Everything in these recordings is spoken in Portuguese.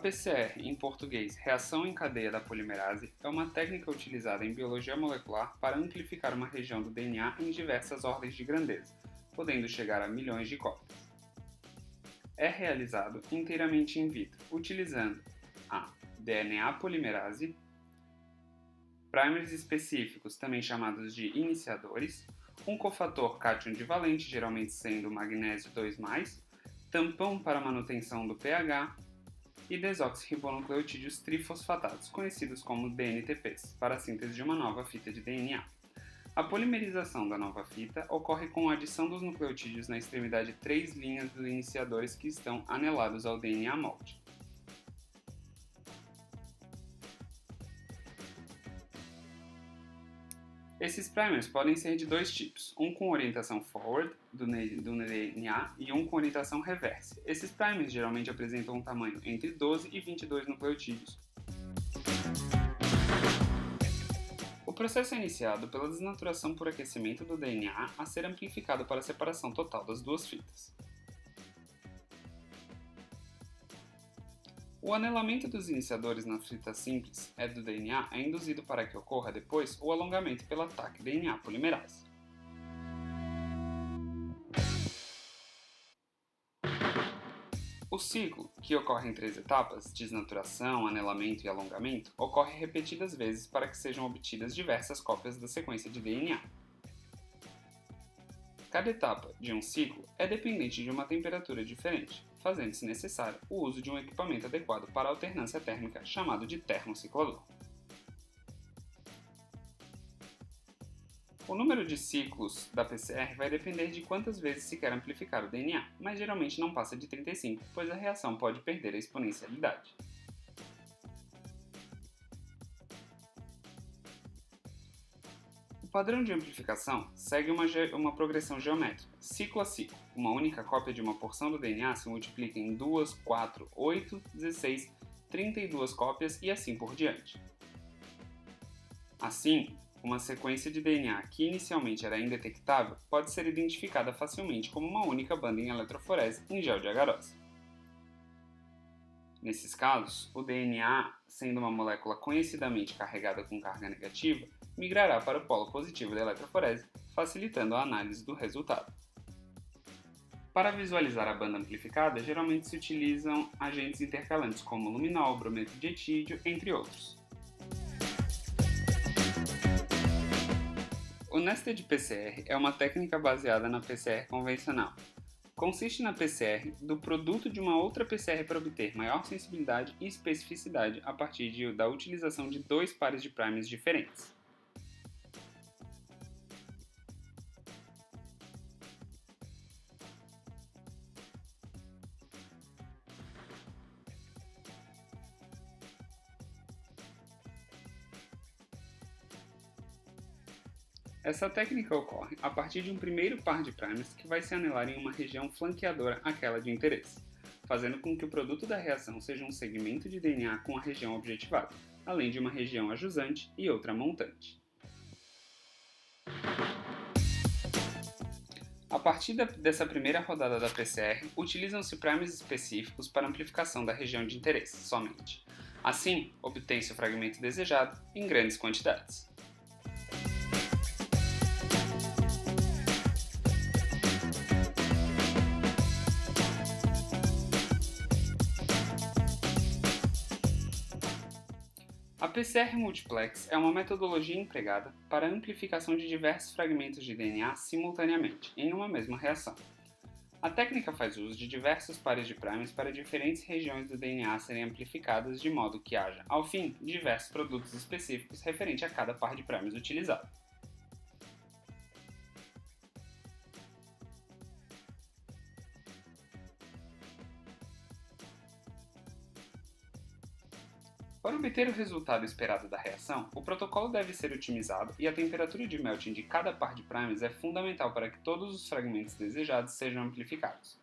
PCR, em português, reação em cadeia da polimerase, é uma técnica utilizada em biologia molecular para amplificar uma região do DNA em diversas ordens de grandeza, podendo chegar a milhões de cópias. É realizado inteiramente in vitro, utilizando a DNA polimerase, primers específicos, também chamados de iniciadores, um cofator cátion divalente, geralmente sendo magnésio 2+, tampão para manutenção do pH, e desoxirribonucleotídeos trifosfatados, conhecidos como DNTPs, para a síntese de uma nova fita de DNA. A polimerização da nova fita ocorre com a adição dos nucleotídeos na extremidade 3' dos iniciadores que estão anelados ao DNA molde. Esses primers podem ser de dois tipos, um com orientação forward do DNA e um com orientação reverse. Esses primers geralmente apresentam um tamanho entre 12 e 22 nucleotídeos. O processo é iniciado pela desnaturação por aquecimento do DNA a ser amplificado para a separação total das duas fitas. O anelamento dos iniciadores na fita simples do DNA é induzido para que ocorra depois o alongamento pela TAC DNA polimerase. O ciclo, que ocorre em 3 etapas, desnaturação, anelamento e alongamento, ocorre repetidas vezes para que sejam obtidas diversas cópias da sequência de DNA. Cada etapa de um ciclo é dependente de uma temperatura diferente, fazendo-se necessário o uso de um equipamento adequado para a alternância térmica, chamado de termociclador. O número de ciclos da PCR vai depender de quantas vezes se quer amplificar o DNA, mas geralmente não passa de 35, pois a reação pode perder a exponencialidade. O padrão de amplificação segue uma progressão geométrica, ciclo a ciclo. Uma única cópia de uma porção do DNA se multiplica em 2, 4, 8, 16, 32 cópias e assim por diante. Assim, uma sequência de DNA que inicialmente era indetectável pode ser identificada facilmente como uma única banda em eletroforese em gel de agarose. Nesses casos, o DNA, sendo uma molécula conhecidamente carregada com carga negativa, migrará para o polo positivo da eletroforese, facilitando a análise do resultado. Para visualizar a banda amplificada, geralmente se utilizam agentes intercalantes como luminol, brometo de etídio, entre outros. O Nested PCR é uma técnica baseada na PCR convencional. Consiste na PCR do produto de uma outra PCR para obter maior sensibilidade e especificidade a partir da utilização de dois pares de primers diferentes. Essa técnica ocorre a partir de um primeiro par de primers que vai se anelar em uma região flanqueadora àquela de interesse, fazendo com que o produto da reação seja um segmento de DNA com a região objetivada, além de uma região ajusante e outra montante. A partir dessa primeira rodada da PCR, utilizam-se primers específicos para amplificação da região de interesse somente. Assim, obtém-se o fragmento desejado em grandes quantidades. A PCR multiplex é uma metodologia empregada para a amplificação de diversos fragmentos de DNA simultaneamente, em uma mesma reação. A técnica faz uso de diversos pares de primers para diferentes regiões do DNA serem amplificadas de modo que haja, ao fim, diversos produtos específicos referente a cada par de primers utilizado. Para obter o resultado esperado da reação, o protocolo deve ser otimizado e a temperatura de melting de cada par de primers é fundamental para que todos os fragmentos desejados sejam amplificados.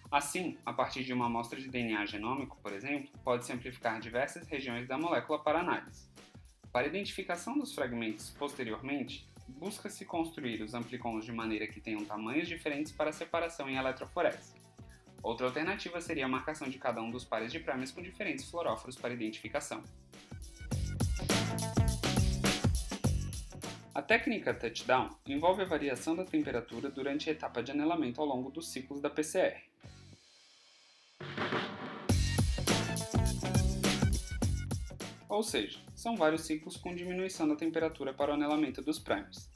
Assim, a partir de uma amostra de DNA genômico, por exemplo, pode-se amplificar diversas regiões da molécula para análise. Para a identificação dos fragmentos posteriormente, busca-se construir os amplicons de maneira que tenham tamanhos diferentes para separação em eletroforese. Outra alternativa seria a marcação de cada um dos pares de primers com diferentes fluoróforos para identificação. A técnica touchdown envolve a variação da temperatura durante a etapa de anelamento ao longo dos ciclos da PCR. Ou seja, são vários ciclos com diminuição da temperatura para o anelamento dos primers.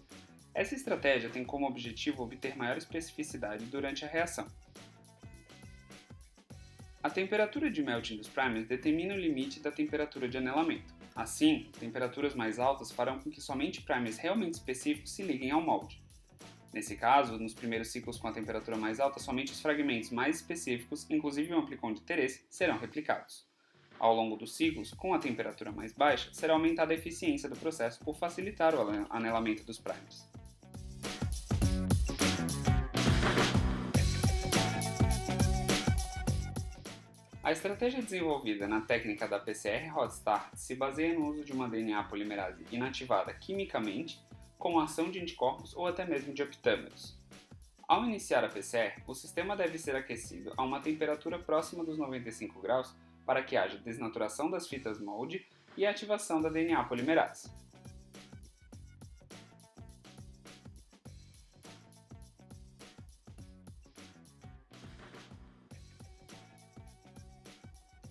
Essa estratégia tem como objetivo obter maior especificidade durante a reação. A temperatura de melting dos primers determina o limite da temperatura de anelamento. Assim, temperaturas mais altas farão com que somente primers realmente específicos se liguem ao molde. Nesse caso, nos primeiros ciclos com a temperatura mais alta, somente os fragmentos mais específicos, inclusive o amplicon de interesse, serão replicados. Ao longo dos ciclos, com a temperatura mais baixa, será aumentada a eficiência do processo por facilitar o anelamento dos primers. A estratégia desenvolvida na técnica da PCR Hot Start se baseia no uso de uma DNA polimerase inativada quimicamente, com a ação de anticorpos ou até mesmo de aptâmeros. Ao iniciar a PCR, o sistema deve ser aquecido a uma temperatura próxima dos 95 graus para que haja desnaturação das fitas molde e ativação da DNA polimerase.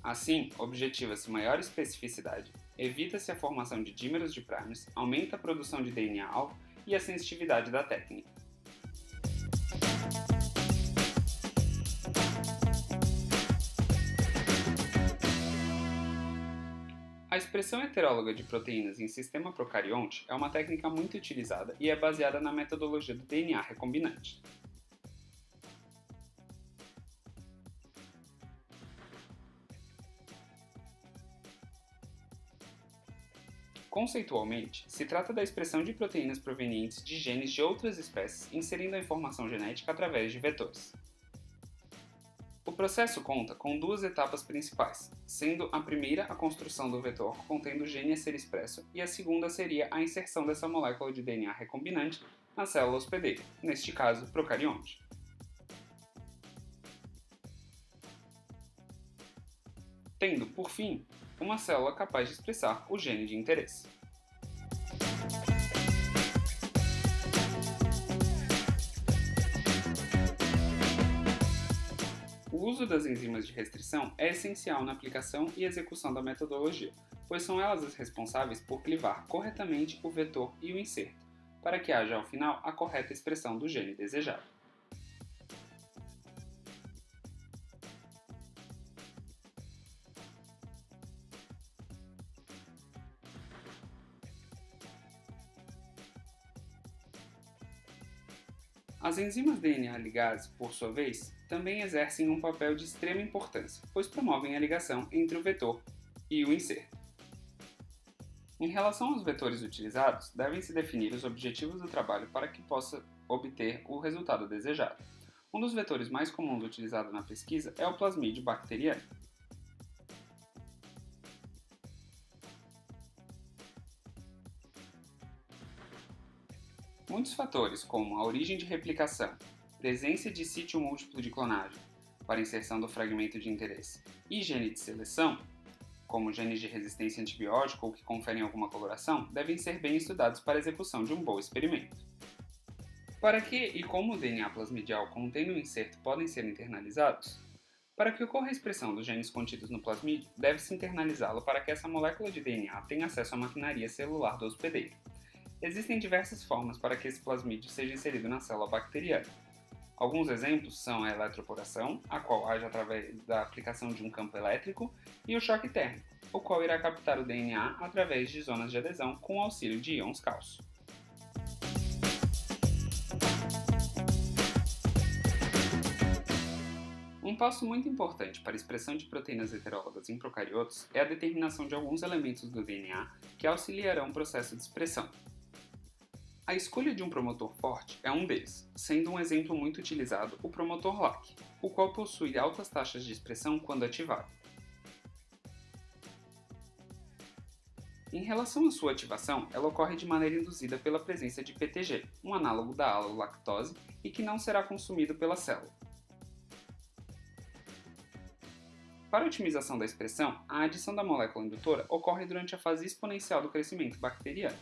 Assim, objetiva-se maior especificidade, evita-se a formação de dímeros de primers, aumenta a produção de DNA-alvo e a sensitividade da técnica. A expressão heteróloga de proteínas em sistema procarionte é uma técnica muito utilizada e é baseada na metodologia do DNA recombinante. Conceitualmente, se trata da expressão de proteínas provenientes de genes de outras espécies inserindo a informação genética através de vetores. O processo conta com duas etapas principais, sendo a primeira a construção do vetor contendo o gene a ser expresso e a segunda seria a inserção dessa molécula de DNA recombinante na célula hospedeira, neste caso, procarionte. Tendo, por fim, uma célula capaz de expressar o gene de interesse. O uso das enzimas de restrição é essencial na aplicação e execução da metodologia, pois são elas as responsáveis por clivar corretamente o vetor e o inserto, para que haja ao final a correta expressão do gene desejado. As enzimas DNA ligase, por sua vez, também exercem um papel de extrema importância, pois promovem a ligação entre o vetor e o inserto. Em relação aos vetores utilizados, devem-se definir os objetivos do trabalho para que possa obter o resultado desejado. Um dos vetores mais comuns utilizado na pesquisa é o plasmídio bacteriano. Muitos fatores, como a origem de replicação, presença de sítio múltiplo de clonagem para inserção do fragmento de interesse e gene de seleção, como genes de resistência a antibiótico ou que conferem alguma coloração, devem ser bem estudados para a execução de um bom experimento. Para que e como o DNA plasmidial contendo o inserto podem ser internalizados? Para que ocorra a expressão dos genes contidos no plasmídio, deve-se internalizá-lo para que essa molécula de DNA tenha acesso à maquinaria celular do hospedeiro. Existem diversas formas para que esse plasmídio seja inserido na célula bacteriana. Alguns exemplos são a eletroporação, a qual age através da aplicação de um campo elétrico, e o choque térmico, o qual irá captar o DNA através de zonas de adesão com o auxílio de íons cálcio. Um passo muito importante para a expressão de proteínas heterólogas em procariotos é a determinação de alguns elementos do DNA que auxiliarão o processo de expressão. A escolha de um promotor forte é um deles, sendo um exemplo muito utilizado o promotor LAC, o qual possui altas taxas de expressão quando ativado. Em relação à sua ativação, ela ocorre de maneira induzida pela presença de PTG, um análogo da alolactose, e que não será consumido pela célula. Para a otimização da expressão, a adição da molécula indutora ocorre durante a fase exponencial do crescimento bacteriano.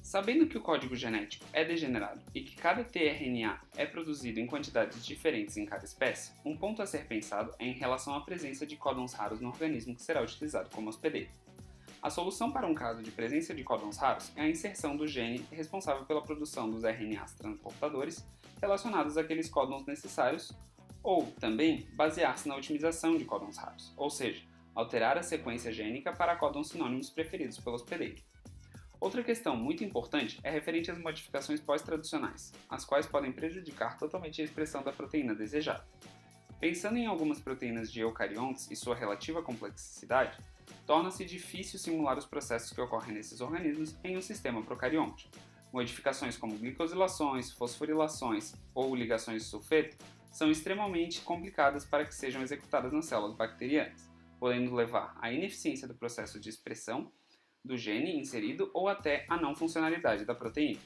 Sabendo que o código genético é degenerado e que cada tRNA é produzido em quantidades diferentes em cada espécie, um ponto a ser pensado é em relação à presença de códons raros no organismo que será utilizado como hospedeiro. A solução para um caso de presença de códons raros é a inserção do gene responsável pela produção dos RNAs transportadores relacionados àqueles códons necessários, ou também basear-se na otimização de códons raros, ou seja, alterar a sequência gênica para códons sinônimos preferidos pelo hospedeiro. Outra questão muito importante é referente às modificações pós-traducionais, as quais podem prejudicar totalmente a expressão da proteína desejada. Pensando em algumas proteínas de eucariontes e sua relativa complexidade, torna-se difícil simular os processos que ocorrem nesses organismos em um sistema procarionte. Modificações como glicosilações, fosforilações ou ligações de sulfeto são extremamente complicadas para que sejam executadas nas células bacterianas, podendo levar à ineficiência do processo de expressão do gene inserido ou até à não funcionalidade da proteína.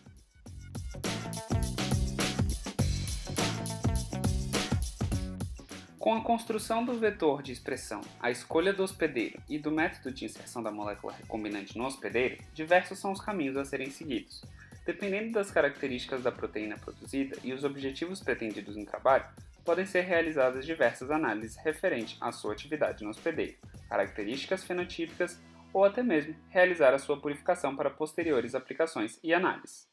Com a construção do vetor de expressão, a escolha do hospedeiro e do método de inserção da molécula recombinante no hospedeiro, diversos são os caminhos a serem seguidos. Dependendo das características da proteína produzida e os objetivos pretendidos no trabalho, podem ser realizadas diversas análises referentes à sua atividade no hospedeiro, características fenotípicas ou até mesmo realizar a sua purificação para posteriores aplicações e análises.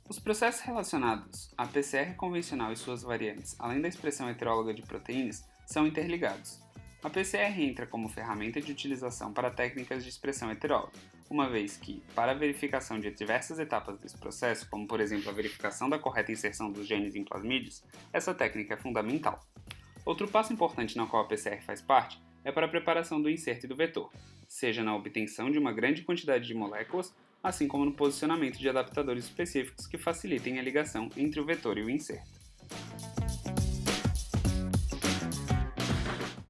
Os processos relacionados à PCR convencional e suas variantes, além da expressão heteróloga de proteínas, são interligados. A PCR entra como ferramenta de utilização para técnicas de expressão heteróloga, uma vez que, para a verificação de diversas etapas desse processo, como por exemplo a verificação da correta inserção dos genes em plasmídeos, essa técnica é fundamental. Outro passo importante na qual a PCR faz parte é para a preparação do inserto e do vetor, seja na obtenção de uma grande quantidade de moléculas, assim como no posicionamento de adaptadores específicos que facilitem a ligação entre o vetor e o inserto.